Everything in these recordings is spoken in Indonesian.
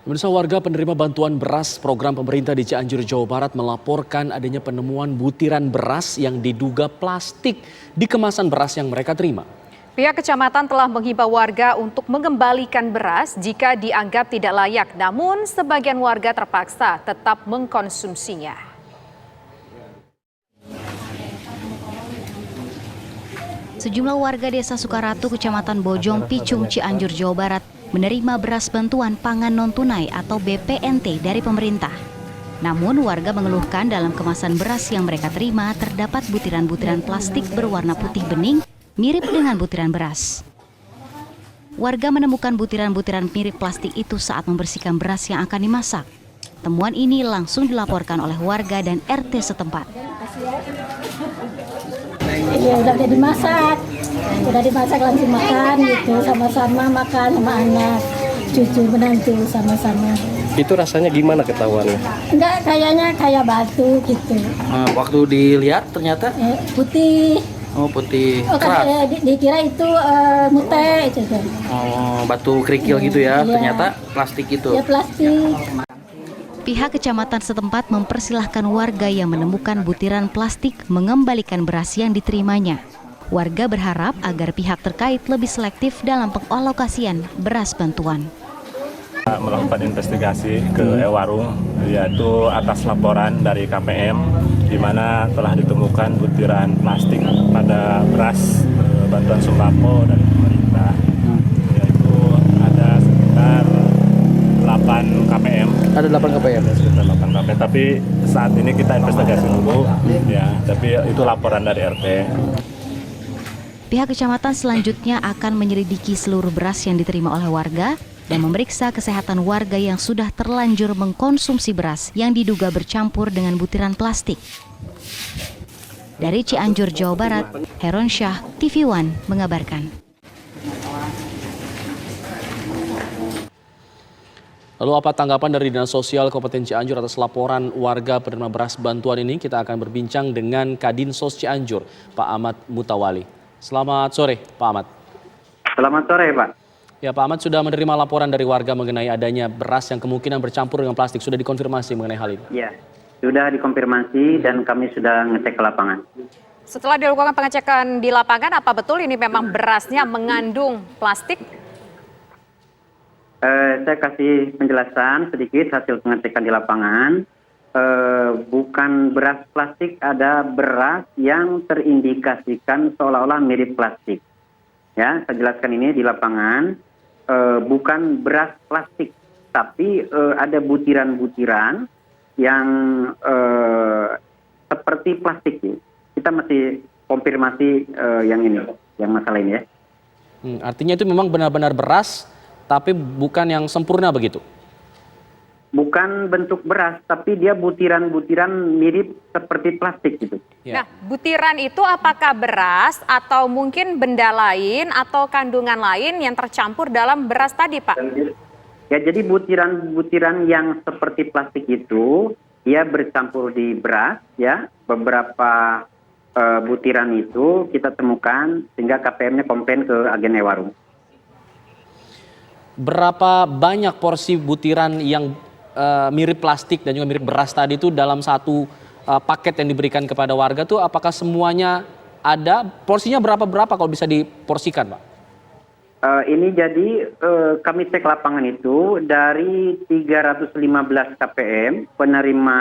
Pemirsa, warga penerima bantuan beras program pemerintah di Cianjur, Jawa Barat melaporkan adanya penemuan butiran beras yang diduga plastik di kemasan beras yang mereka terima. Pihak kecamatan telah menghimbau warga untuk mengembalikan beras jika dianggap tidak layak, namun sebagian warga terpaksa tetap mengkonsumsinya. Sejumlah warga desa Sukaratu, Kecamatan Bojong Picung, Cianjur, Jawa Barat menerima beras bantuan pangan non-tunai atau BPNT dari pemerintah. Namun warga mengeluhkan dalam kemasan beras yang mereka terima terdapat butiran-butiran plastik berwarna putih bening mirip dengan butiran beras. Warga menemukan butiran-butiran mirip plastik itu saat membersihkan beras yang akan dimasak. Temuan ini langsung dilaporkan oleh warga dan RT setempat. Iya, udah dimasak langsung makan gitu, sama-sama makan sama anak, cucu menantu sama-sama. Itu rasanya gimana ketahuannya? Enggak, kayaknya kayak batu gitu. Waktu dilihat ternyata Putih. oh putih Oh, keras. dikira itu mute itu kan. Oh, batu kerikil gitu ya. Iya. Ternyata plastik itu. Ya plastik. Pihak kecamatan setempat mempersilahkan warga yang menemukan butiran plastik mengembalikan beras yang diterimanya. Warga berharap agar pihak terkait lebih selektif dalam pengalokasian beras bantuan. Melakukan investigasi ke Ewarung, yaitu atas laporan dari KPM, di mana telah ditemukan butiran plastik pada beras bantuan sembako dari pemerintah, yaitu ada sekitar 8 KPM. Ada 8 KPM. Ada sekitar 8 KPM, tapi saat ini kita investigasi dulu, ya. Tapi itu laporan dari RT. Pihak kecamatan selanjutnya akan menyelidiki seluruh beras yang diterima oleh warga dan memeriksa kesehatan warga yang sudah terlanjur mengkonsumsi beras yang diduga bercampur dengan butiran plastik. Dari Cianjur, Jawa Barat, Heron Syah, TV One mengabarkan. Lalu apa tanggapan dari Dinas Sosial Kabupaten Cianjur atas laporan warga penerima beras bantuan ini? Kita akan berbincang dengan Kadinsos Cianjur, Pak Ahmad Mutawali. Selamat sore, Pak Ahmad. Selamat sore, Pak. Ya, Pak Ahmad sudah menerima laporan dari warga mengenai adanya beras yang kemungkinan bercampur dengan plastik. Sudah dikonfirmasi mengenai hal ini? Ya, sudah dikonfirmasi dan kami sudah ngecek ke lapangan. Setelah dilakukan pengecekan di lapangan, apa betul ini memang berasnya mengandung plastik? Saya kasih penjelasan sedikit hasil pengecekan di lapangan. Bukan beras plastik, ada beras yang terindikasikan seolah-olah mirip plastik. Ya, saya jelaskan ini di lapangan. Bukan beras plastik, tapi ada butiran-butiran yang seperti plastik. Kita masih konfirmasi yang ini, yang masalah ini ya. Artinya itu memang benar-benar beras, tapi bukan yang sempurna begitu? Bukan bentuk beras, tapi dia butiran-butiran mirip seperti plastik gitu. Ya. Nah, butiran itu apakah beras atau mungkin benda lain atau kandungan lain yang tercampur dalam beras tadi, Pak? Ya, jadi butiran-butiran yang seperti plastik itu, dia bercampur di beras, ya. Beberapa butiran itu kita temukan sehingga KPM-nya komplain ke agen Ewarung. Berapa banyak porsi butiran yang mirip plastik dan juga mirip beras tadi itu dalam satu paket yang diberikan kepada warga tuh, apakah semuanya ada? Porsinya berapa kalau bisa diporsikan, Pak? Ini jadi kami cek lapangan itu dari 315 KPM penerima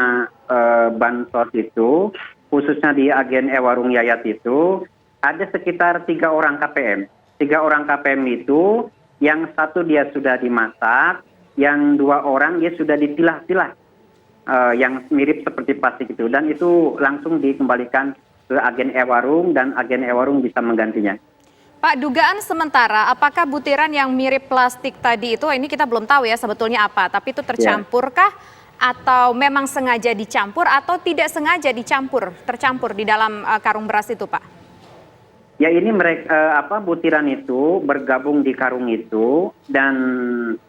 bansos itu, khususnya di agen Ewarung Yayat itu, ada sekitar 3 orang KPM. 3 orang KPM itu, yang satu dia sudah dimasak, yang 2 orang dia sudah dipilah-pilah yang mirip seperti plastik itu, dan itu langsung dikembalikan ke agen Ewarung dan agen Ewarung bisa menggantinya. Pak, dugaan sementara apakah butiran yang mirip plastik tadi itu, ini kita belum tahu ya sebetulnya apa, tapi itu tercampurkah atau memang sengaja dicampur atau tidak sengaja tercampur di dalam karung beras itu, Pak? Ya, ini mereka butiran itu bergabung di karung itu, dan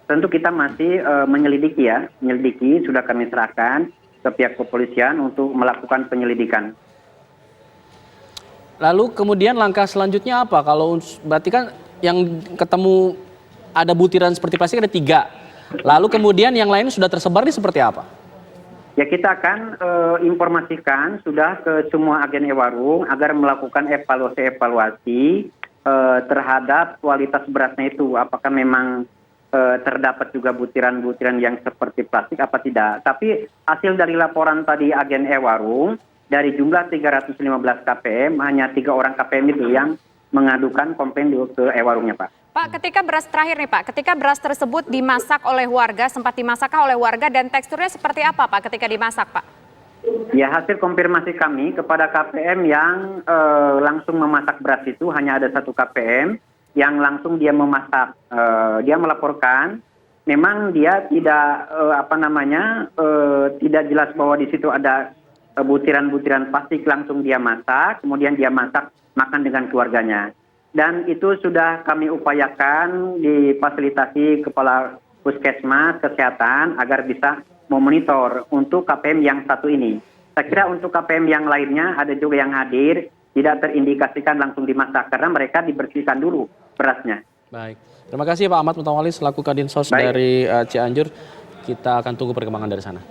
tentu kita masih menyelidiki sudah kami serahkan ke pihak kepolisian untuk melakukan penyelidikan. Lalu kemudian langkah selanjutnya apa? Kalau berarti kan yang ketemu ada butiran seperti plastik ada 3. Lalu kemudian yang lain sudah tersebar ini seperti apa? Ya kita akan informasikan sudah ke semua agen e-warung agar melakukan evaluasi terhadap kualitas berasnya itu. Apakah memang terdapat juga butiran-butiran yang seperti plastik apa tidak. Tapi hasil dari laporan tadi agen e-warung, dari jumlah 315 KPM, hanya 3 orang KPM itu yang mengadukan komplain ke e-warungnya, Pak. Pak, ketika beras terakhir nih Pak, ketika beras tersebut dimasak oleh warga, sempat dimasakkah oleh warga dan teksturnya seperti apa Pak ketika dimasak Pak? Ya, hasil konfirmasi kami kepada KPM yang langsung memasak beras itu hanya ada 1 KPM yang langsung dia memasak. Dia melaporkan memang dia tidak tidak jelas bahwa di situ ada butiran-butiran plastik, langsung dia masak, kemudian dia masak makan dengan keluarganya. Dan itu sudah kami upayakan difasilitasi Kepala Puskesmas Kesehatan agar bisa memonitor untuk KPM yang satu ini. Saya kira untuk KPM yang lainnya ada juga yang hadir, tidak terindikasikan langsung dimasak karena mereka dibersihkan dulu berasnya. Baik, terima kasih Pak Ahmad Mutawali selaku Kadinsos dari Cianjur. Kita akan tunggu perkembangan dari sana.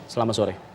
Selamat sore.